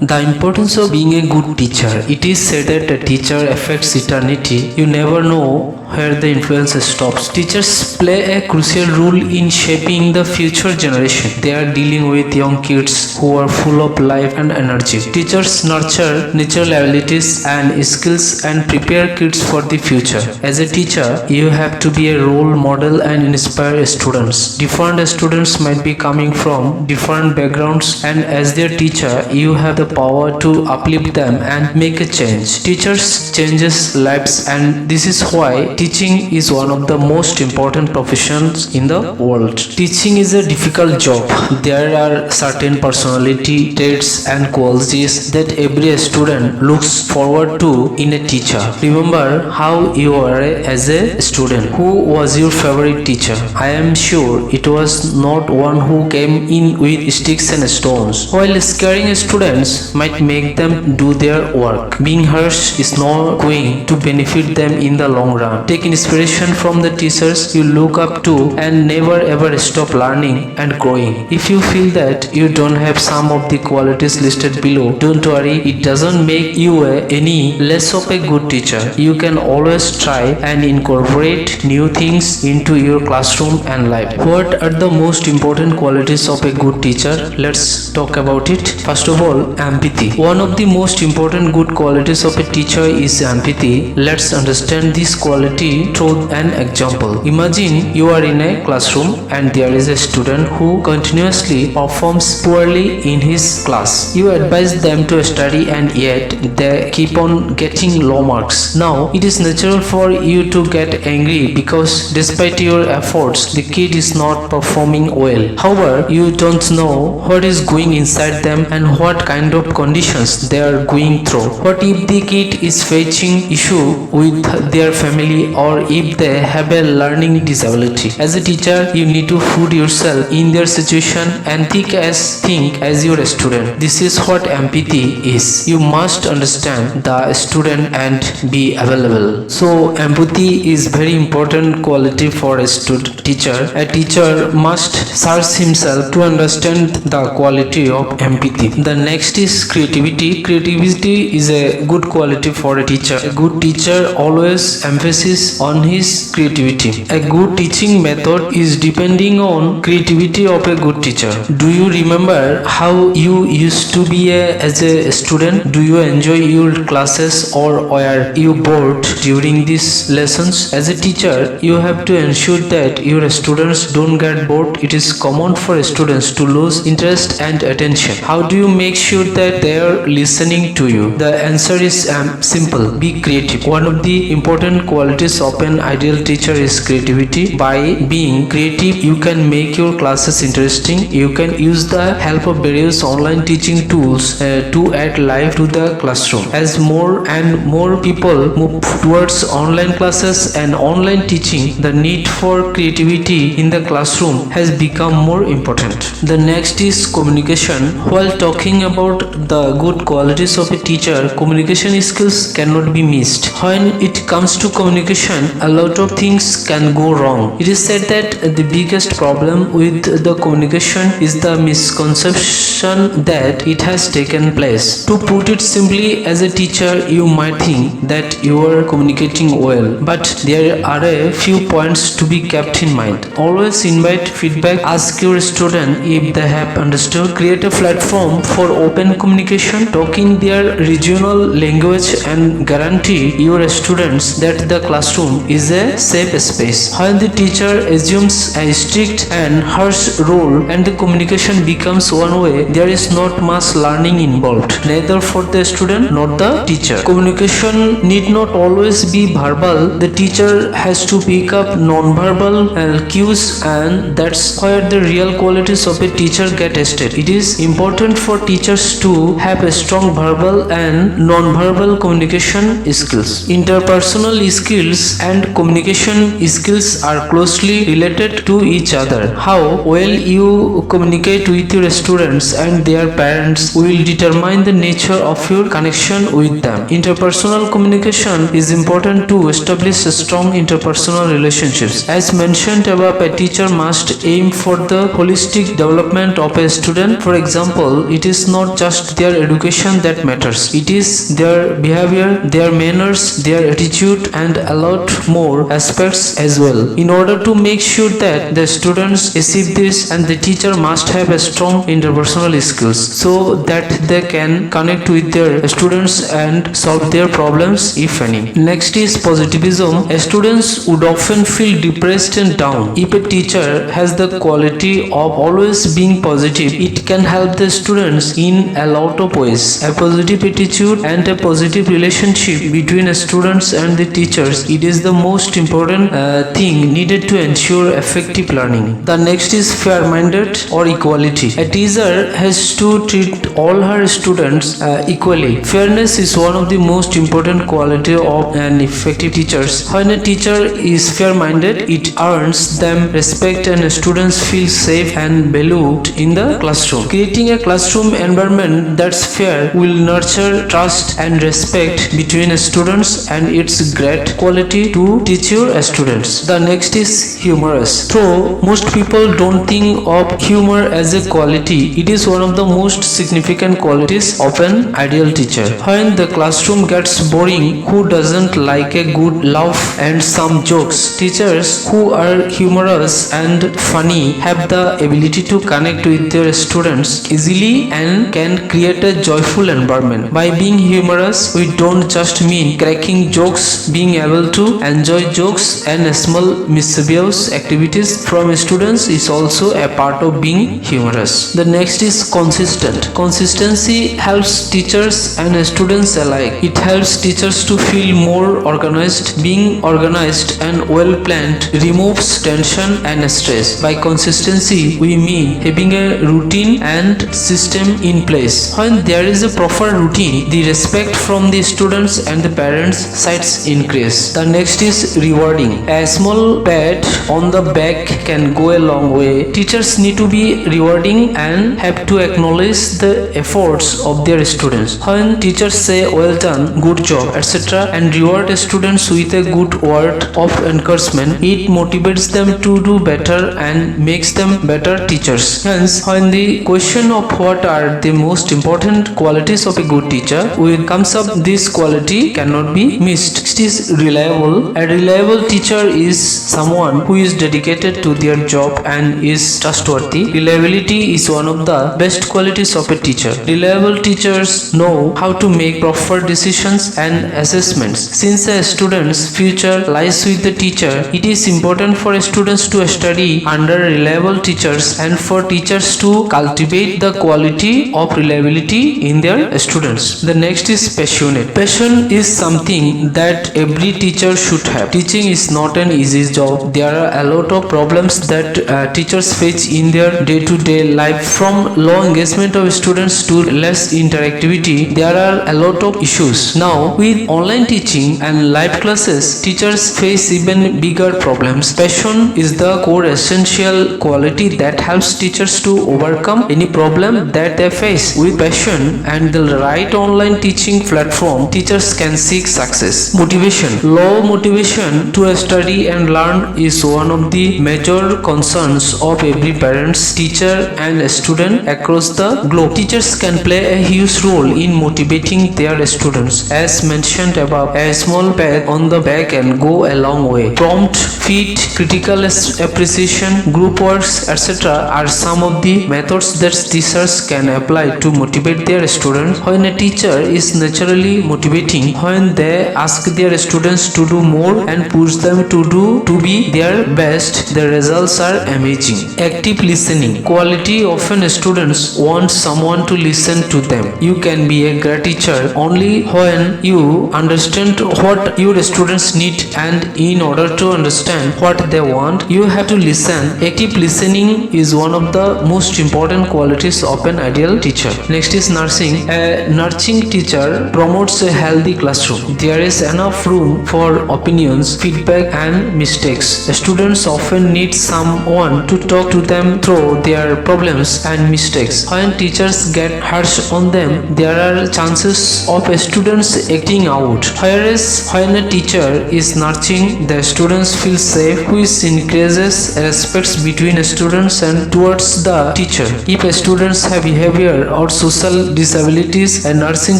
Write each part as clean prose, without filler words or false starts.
The importance of being a good teacher. It is said that a teacher affects eternity. You never know where the influence stops. Teachers play a crucial role in shaping the future generation. They are dealing with young kids who are full of life and energy. Teachers nurture natural abilities and skills and prepare kids for the future. As a teacher, you have to be a role model and inspire students. Different students might be coming from different backgrounds, and as their teacher, you have the power to uplift them and make a change. Teachers changes lives, and this is why teaching is one of the most important professions in the world. Teaching is a difficult job. There are certain personality traits and qualities that every student looks forward to in a teacher. Remember how you were as a student. Who was your favorite teacher? I am sure it was not one who came in with sticks and stones. While scaring students might make them do their work, being harsh is not going to benefit them in the long run. Take inspiration from the teachers you look up to and never ever stop learning and growing. If you feel that you don't have some of the qualities listed below, don't worry, it doesn't make you any less of a good teacher. You can always try and incorporate new things into your classroom and life. What are the most important qualities of a good teacher? Let's talk about it. First of all, empathy. One of the most important good qualities of a teacher is empathy. Let's understand this quality through an example. Imagine you are in a classroom and there is a student who continuously performs poorly in his class. You advise them to study and yet they keep on getting low marks. Now, it is natural for you to get angry because despite your efforts, the kid is not performing well. However, you don't know what is going inside them and what kind of conditions they are going through. What if the kid is facing issue with their family, or if they have a learning disability? As a teacher, you need to put yourself in their situation and think as your student. This is what empathy is. You must understand the student and be available. So empathy is very important quality for a teacher. A teacher must search himself to understand the quality of empathy. The next is creativity. Creativity is a good quality for a teacher. A good teacher always emphasizes on his creativity. A good teaching method is depending on creativity of a good teacher. Do you remember how you used to be as a student? Do you enjoy your classes or were you bored during these lessons? As a teacher, you have to ensure that your students don't get bored. It is common for students to lose interest and attention. How do you make sure that they are listening to you? The answer is simple. Be creative. One of the important qualities of an ideal teacher is creativity. By being creative, you can make your classes interesting. You can use the help of various online teaching tools to add life to the classroom. As more and more people move towards online classes and online teaching, the need for creativity in the classroom has become more important. The next is communication. While talking about the good qualities of a teacher, communication skills cannot be missed. When it comes to communication, a lot of things can go wrong. It is said that the biggest problem with the communication is the misconception that it has taken place. To put it simply, as a teacher, you might think that you are communicating well, but there are a few points to be kept in mind. Always invite feedback. Ask your student if they have understood. Create a platform for open communication. Talk in their regional language and guarantee your students that the classroom is a safe space. When the teacher assumes a strict and harsh role and the communication becomes one way, there is not much learning involved, neither for the student nor the teacher. Communication need not always be verbal. The teacher has to pick up non-verbal cues, and that's where the real qualities of a teacher get tested. It is important for teachers to have a strong verbal and non-verbal communication skills. Interpersonal skills and communication skills are closely related to each other. How well you communicate with your students and their parents will determine the nature of your connection with them. Interpersonal communication is important to establish strong interpersonal relationships. As mentioned above, a teacher must aim for the holistic development of a student. For example, it is not just just their education that matters. It is their behavior, their manners, their attitude, and a lot more aspects as well. In order to make sure that the students achieve this, and the teacher must have a strong interpersonal skills so that they can connect with their students and solve their problems if any. Next is positivism. Students would often feel depressed and down. If a teacher has the quality of always being positive, it can help the students in a lot of ways. A positive attitude and a positive relationship between students and the teachers, it is the most important thing needed to ensure effective learning. The next is fair-minded or equality. A teacher has to treat all her students equally. Fairness is one of the most important quality of an effective teacher. When a teacher is fair-minded, it earns them respect and students feel safe and valued in the classroom. Creating a classroom environment that's fair will nurture trust and respect between students, and it's great quality to teach your students. The next is humorous. Though most people don't think of humor as a quality, it is one of the most significant qualities of an ideal teacher. When the classroom gets boring, who doesn't like a good laugh and some jokes? Teachers who are humorous and funny have the ability to connect with their students easily and can create a joyful environment. By being humorous, we don't just mean cracking jokes. Being able to enjoy jokes and small mischievous activities from students is also a part of being humorous. The next is consistent. Consistency helps teachers and students alike. It helps teachers to feel more organized. Being organized and well planned removes tension and stress. By consistency, we mean having a routine and system in place. When there is a proper routine, the respect from the students and the parents sides increase. The next is rewarding. A small pat on the back can go a long way. Teachers need to be rewarding and have to acknowledge the efforts of their students. When teachers say well done, good job, etc., and reward students with a good word of encouragement, it motivates them to do better and makes them better teachers. Hence, when the question of what are the most important qualities of a good teacher when comes up, this quality cannot be missed. Next is reliable. A reliable teacher is someone who is dedicated to their job and is trustworthy. Reliability is one of the best qualities of a teacher. Reliable teachers know how to make proper decisions and assessments. Since a student's future lies with the teacher, it is important for students to study under reliable teachers and for teachers to cultivate the quality of reliability in their students. The next is passionate. Passion is something that every teacher should have. Teaching is not an easy job. There are a lot of problems that teachers face in their day-to-day life, from low engagement of students to less interactivity. There are a lot of issues. Now, with online teaching and live classes, teachers face even bigger problems. Passion is the core essential quality that helps teachers to overcome any problem that they face. With passion and the right online teaching platform, teachers can seek success. Motivation. Low motivation to study and learn is one of the major concerns of every parent, teacher, and student across the globe. Teachers can play a huge role in motivating their students. As mentioned above, a small pat on the back can go a long way. Prompt, feed, critical appreciation, group works, etc. are some of the methods that teachers can apply to motivate their students. When a teacher is naturally motivating, when they ask their students to do more and push them to be their best, the results are amazing. Active listening. Quality often students want someone to listen to them. You can be a great teacher only when you understand what your students need, and in order to understand what they want, you have to listen. Active listening is one of the most important qualities of an ideal teacher. Next is nursing. A nurturing teacher promotes a healthy classroom. There is enough room for opinions, feedback, and mistakes. Students often need someone to talk to them through their problems and mistakes. When teachers get harsh on them, there are chances of students acting out. Whereas when a teacher is nurturing, the students feel safe, which increases respect between students and towards the teacher. If students have behavior or social disabilities, a nursing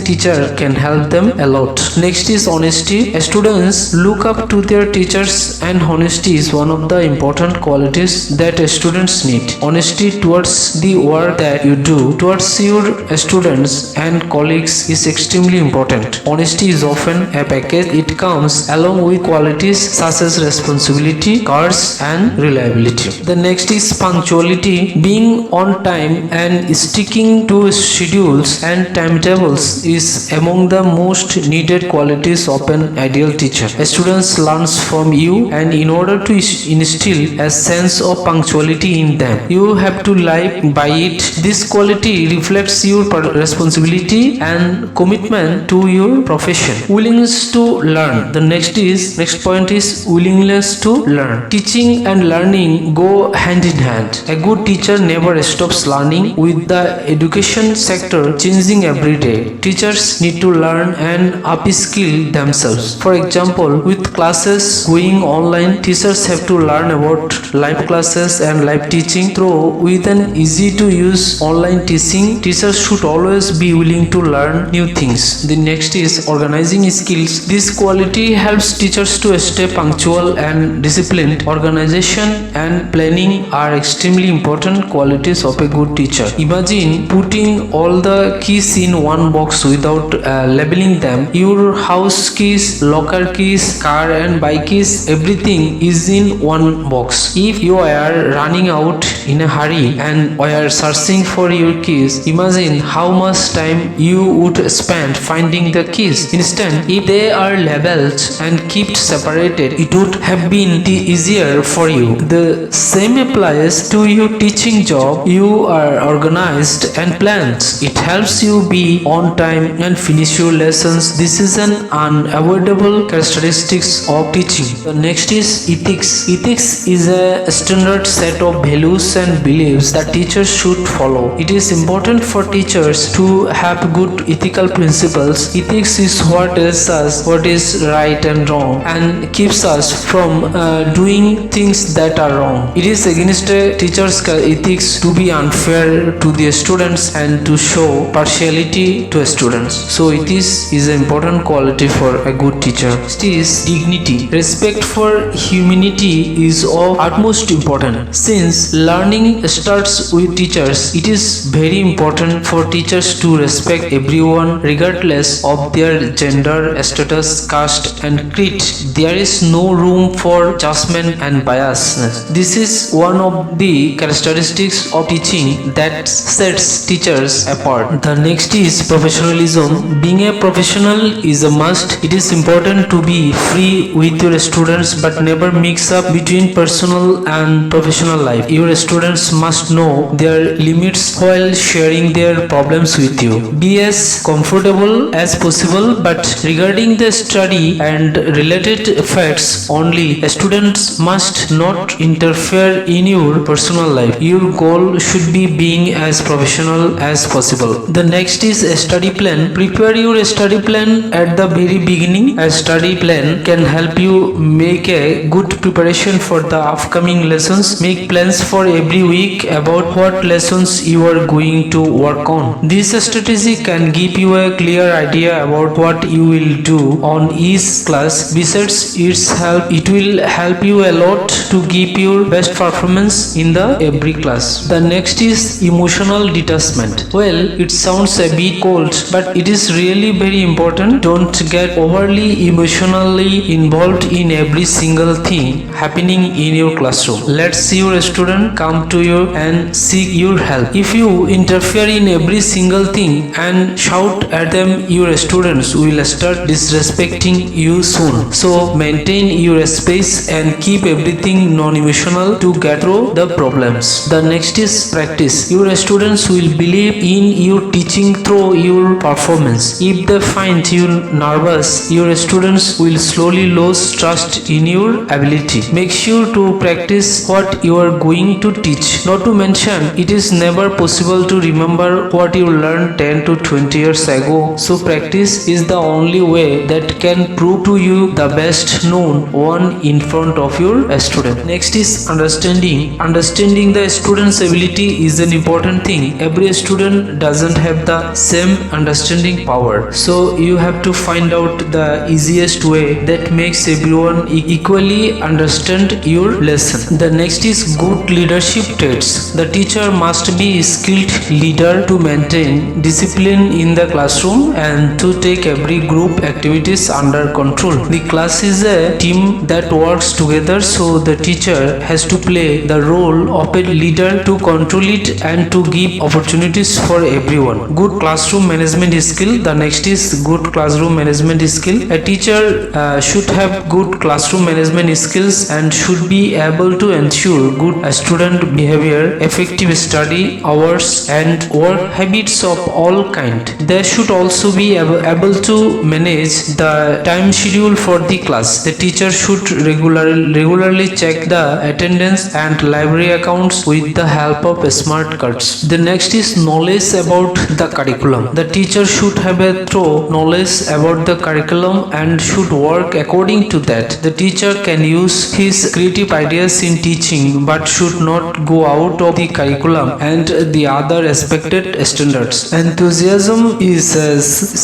teacher can help them a lot. Next is honesty. Students look up to their teachers, and honesty is one of the important qualities that students need. Honesty towards the work that you do, towards your students and colleagues is extremely important. Honesty is often a package. It comes along with qualities such as responsibility, courage, and reliability. The next is punctuality. Being on time and sticking to schedules and timetables is among the most needed qualities of an ideal teacher. Students learn from you, and in order to instill a sense of punctuality in them, you have to live by it. This quality reflects your responsibility and commitment to your profession. Willingness to learn. The next point is willingness to learn. Teaching and learning go hand in hand. A good teacher never stops learning. With the education sector changing every day, teachers need to learn and upskill themselves. For example, with classes going online, teachers have to learn about live classes and live teaching. Through with an easy to use online teaching, teachers should always be willing to learn new things. The next is organizing skills. This quality helps teachers to stay punctual and disciplined. Organization and planning are extremely important qualities of a good teacher. Imagine putting all the keys in one box without labeling them. Your house keys, locker keys, car and bike keys, everything is in one box. If you are running out in a hurry and are searching for your keys, imagine how much time you would spend finding the keys. Instead, if they are labeled and kept separated, it would have been easier for you. The same applies to your teaching job. You are organized and planned. It helps you be on time and finish your lessons. This is an unavoidable characteristic of teaching. The next is ethics. Ethics is a standard set of values and beliefs that teachers should follow. It is important for teachers to have good ethical principles. Ethics is what tells us what is right and wrong and keeps us from doing things that are wrong. It is against a teacher's ethics to be unfair to the students and to show partiality to students. So ethics is an important quality for a good teacher. Next is dignity. Respect for humanity is of utmost importance. Since learning starts with teachers, it is very important for teachers to respect everyone regardless of their gender, status, caste and creed. There is no room for judgment and biasness. This is one of the characteristics of teaching that sets teachers apart. The next is professionalism. Being a professional is a must. It is important to be free with your students but never mix up between personal and professional life. Your students must know their limits while sharing their problems with you. Be as comfortable as possible, but regarding the study and related facts only. Students must not interfere in your personal life. Your goal should be being as professional as possible. The next is a study plan. Prepare your study plan at the very beginning. A study plan can help you make a good preparation for the upcoming lessons. Make plans for every week about what lessons you are going to work on. This strategy can give you a clear idea about what you will do on each class. Besides, it will help you a lot to give your best performance in the every class. The next is emotional detachment. Well, it sounds a bit cold, but it is really very important. Don't get overly emotionally involved in every single thing happening in your classroom. Let your student come to you and seek your help. If you interfere in every single thing and shout at them, your students will start disrespecting you soon. So maintain your space and keep everything non-emotional to get through the problems. The next is practice. Your students will believe in your teaching through your performance. If they find you nervous, your students will slowly lose trust in your ability. Make sure to practice what you are going to teach. Not to mention, it is never possible to remember what you learned 10 to 20 years ago. So practice is the only way that can prove to you the best known one in front of your student. Next is understanding. Understanding the student's ability is an important thing. Every student student doesn't have the same understanding power. So you have to find out the easiest way that makes everyone equally understand your lesson. The next is good leadership traits. The teacher must be a skilled leader to maintain discipline in the classroom and to take every group activities under control. The class is a team that works together, so the teacher has to play the role of a leader to control it and to give opportunities for everyone. Good classroom management skill. The next is good classroom management skill. A teacher should have good classroom management skills and should be able to ensure good student behavior, effective study hours and work habits of all kind. They should also be able to manage the time schedule for the class. The teacher should regularly check the attendance and library accounts with the help of smart cards. The next is knowledge about the curriculum. The teacher should have a thorough knowledge about the curriculum and should work according to that. The teacher can use his creative ideas in teaching but should not go out of the curriculum and the other expected standards. Enthusiasm is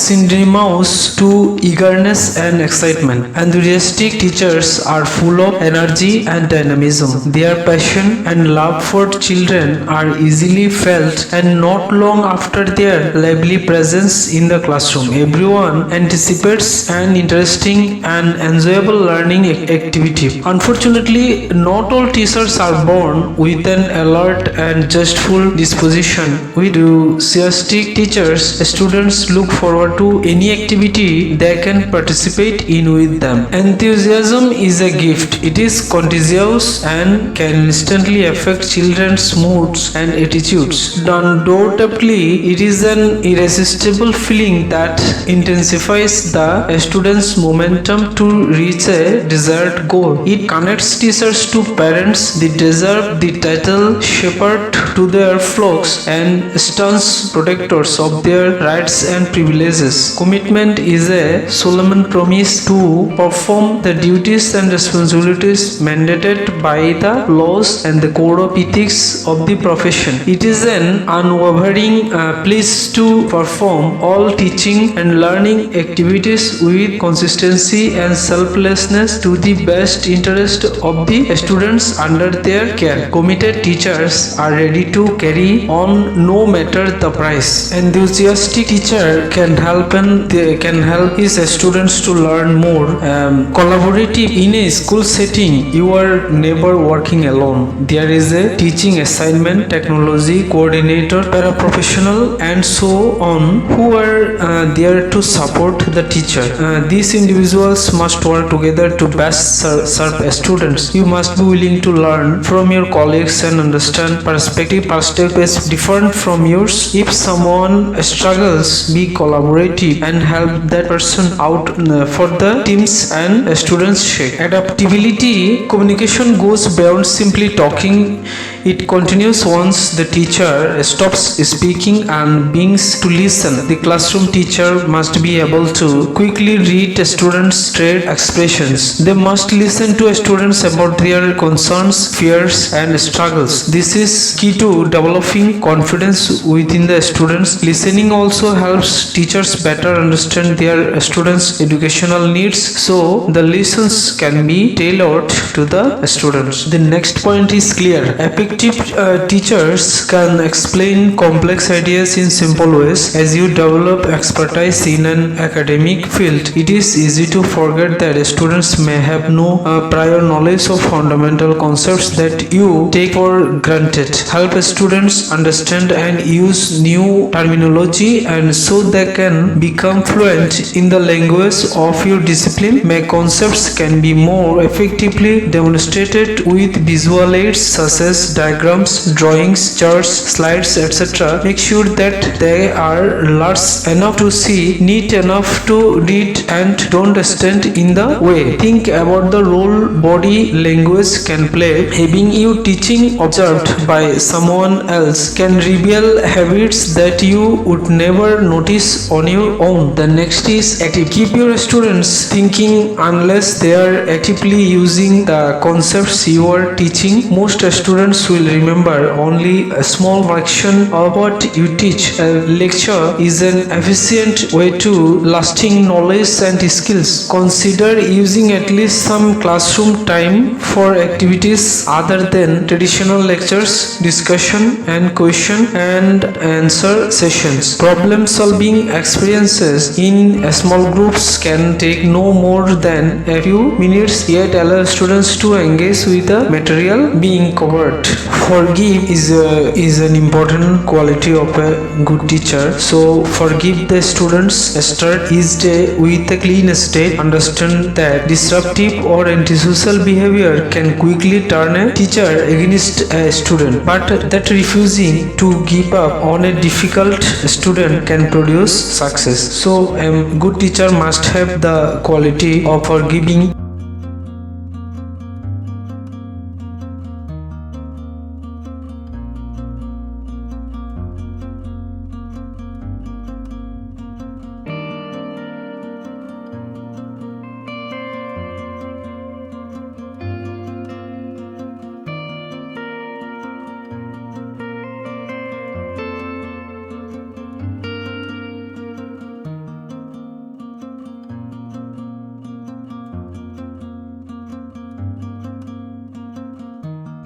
synonymous to eagerness and excitement. Enthusiastic teachers are full of energy and dynamism. Their passion and love for children are easily felt and not long after their lively presence in the classroom. Everyone anticipates an interesting and enjoyable learning activity. Unfortunately, not all teachers are born with an alert and zestful disposition. With enthusiastic teachers, students look forward to any activity they can participate in with them. Enthusiasm is a gift. It is contagious and can instantly affect children's moods and attitudes. Undoubtedly, it is an irresistible feeling that intensifies the student's momentum to reach a desired goal. It connects teachers to parents. They deserve the title shepherd to their flocks and stance protectors of their rights and privileges. Commitment is a solemn promise to perform the duties and responsibilities mandated by the laws and the code of ethics of the profession. It is an unwavering pledge to perform all teaching and learning activities with consistency and selflessness to the best interest of the students under their care. Committed teachers are ready to carry on no matter the price. Enthusiastic teacher can help his students to learn more. Collaborative in a school setting, you are never working alone. There is a teaching assignment, technology coordinator, paraprofessional, and so on who are there to support the teacher. These individuals must work together to best serve students. You must be willing to learn from your colleagues and understand perspectives different from yours. If someone struggles, be collaborative and help that person out for the teams and students' sake. Adaptability. Communication goes beyond simply talking. It continues once the teacher stops speaking and begins to listen. The classroom teacher must be able to quickly read students' trade expressions. They must listen to students about their concerns, fears, and struggles. This is key to developing confidence within the students. Listening also helps teachers better understand their students' educational needs, so the lessons can be tailored to the students. The next point is clear. Effective teachers can explain complex ideas in simple ways. As you develop expertise in an academic field, it is easy to forget that students may have no prior knowledge of fundamental concepts that you take for granted. Help students understand and use new terminology and so they can become fluent in the language of your discipline. Make concepts can be more effectively demonstrated with visual aids such as diagrams, drawings, charts, slides, etc. Make sure that they are large enough to see, neat enough to read, and don't stand in the way. Think about the role body language can play. Having you teaching observed by someone else can reveal habits that you would never notice on your own. The next is active. Keep your students thinking unless they are actively using the concepts you are teaching. Most students students will remember only a small fraction of what you teach. A lecture is an efficient way to lasting knowledge and skills. Consider using at least some classroom time for activities other than traditional lectures, discussion and question and answer sessions. Problem solving experiences in small groups can take no more than a few minutes, yet allow students to engage with the material being covered. Forgive is an important quality of a good teacher. So forgive the students, start each day with a clean state. Understand that disruptive or antisocial behavior can quickly turn a teacher against a student, but that refusing to give up on a difficult student can produce success. So a good teacher must have the quality of forgiving.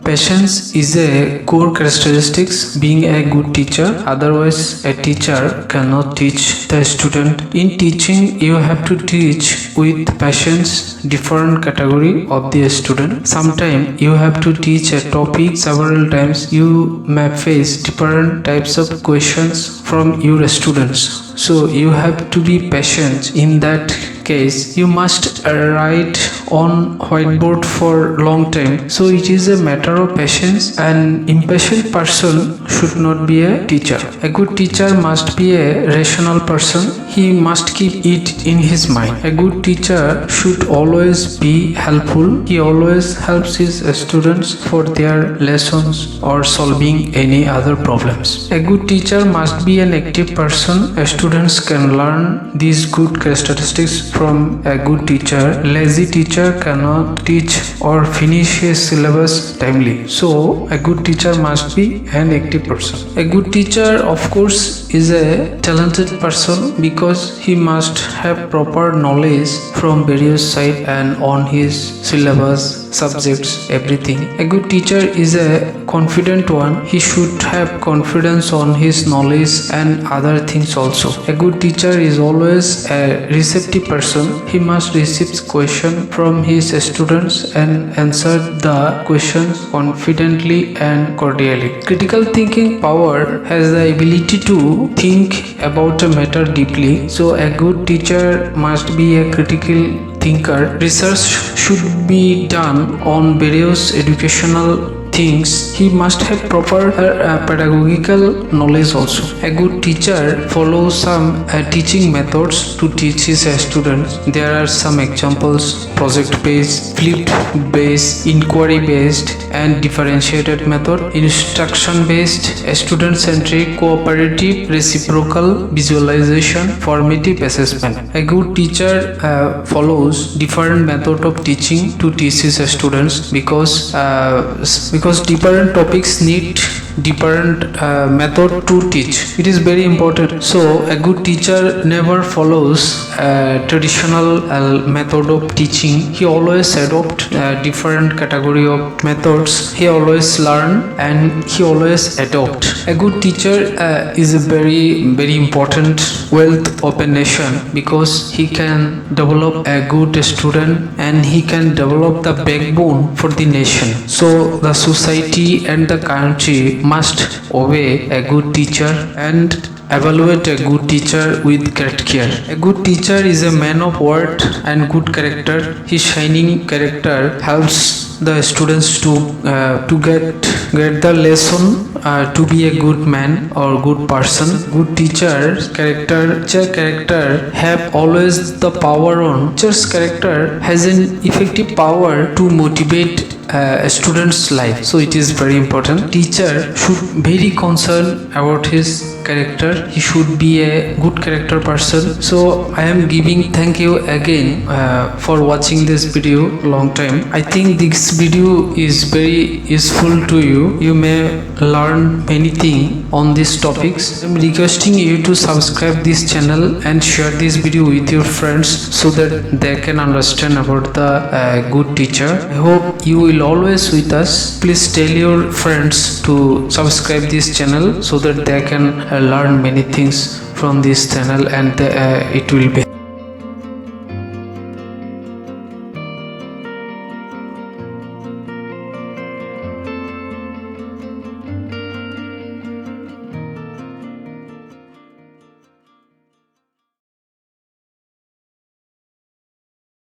Patience is a core characteristic being a good teacher. Otherwise, a teacher cannot teach the student. In teaching, you have to teach with patience different category of the student. Sometimes you have to teach a topic several times. You may face different types of questions from your students. So you have to be patient. In that case, you must write on whiteboard for long time. So it is a matter of patience. An impatient person should not be a teacher. A good teacher must be a rational person. He must keep it in his mind. A good teacher should always be helpful. He always helps his students for their lessons or solving any other problems. A good teacher must be an active person. Students can learn these good characteristics from a good teacher. Lazy teacher cannot teach or finish his syllabus timely. So a good teacher must be an active person. A good teacher, of course, is a talented person because he must have proper knowledge from various sides and on his syllabus, subjects, everything. A good teacher is a confident one. He should have confidence on his knowledge and other things also. A good teacher is always a receptive person. He must receive question from his students and answer the questions confidently and cordially. Critical thinking power has the ability to think about a matter deeply. So a good teacher must be a critical thinker. Research should be done on various educational things. He must have proper pedagogical knowledge also. A good teacher follows some teaching methods to teach his students. There are some examples: project based, flipped based, inquiry based and differentiated method, instruction based, student centric, cooperative, reciprocal, visualization, formative assessment. A good teacher follows different method of teaching to teach his students because different topics need different method to teach. It is very important. So a good teacher never follows traditional method of teaching. He always adopt different category of methods. He always learn and he always adopt. A good teacher is a very important wealth of a nation because he can develop a good student and he can develop the backbone for the nation. So the society and the country must obey a good teacher and evaluate a good teacher with great care. A good teacher is a man of word and good character. His shining character helps the students to get the lesson to be a good man or good person. Good teacher character have always the power on. Teacher's character has an effective power to motivate a student's life. So it is very important. Teacher should very concerned about his character. He should be a good character person. So I am giving thank you again for watching this video long time. I think this video is very useful to you. You may learn many things on these topics. I'm requesting you to subscribe this channel and share this video with your friends so that they can understand about the good teacher. I hope you will always with us. Please tell your friends to subscribe this channel so that they can learn many things from this channel, and it will be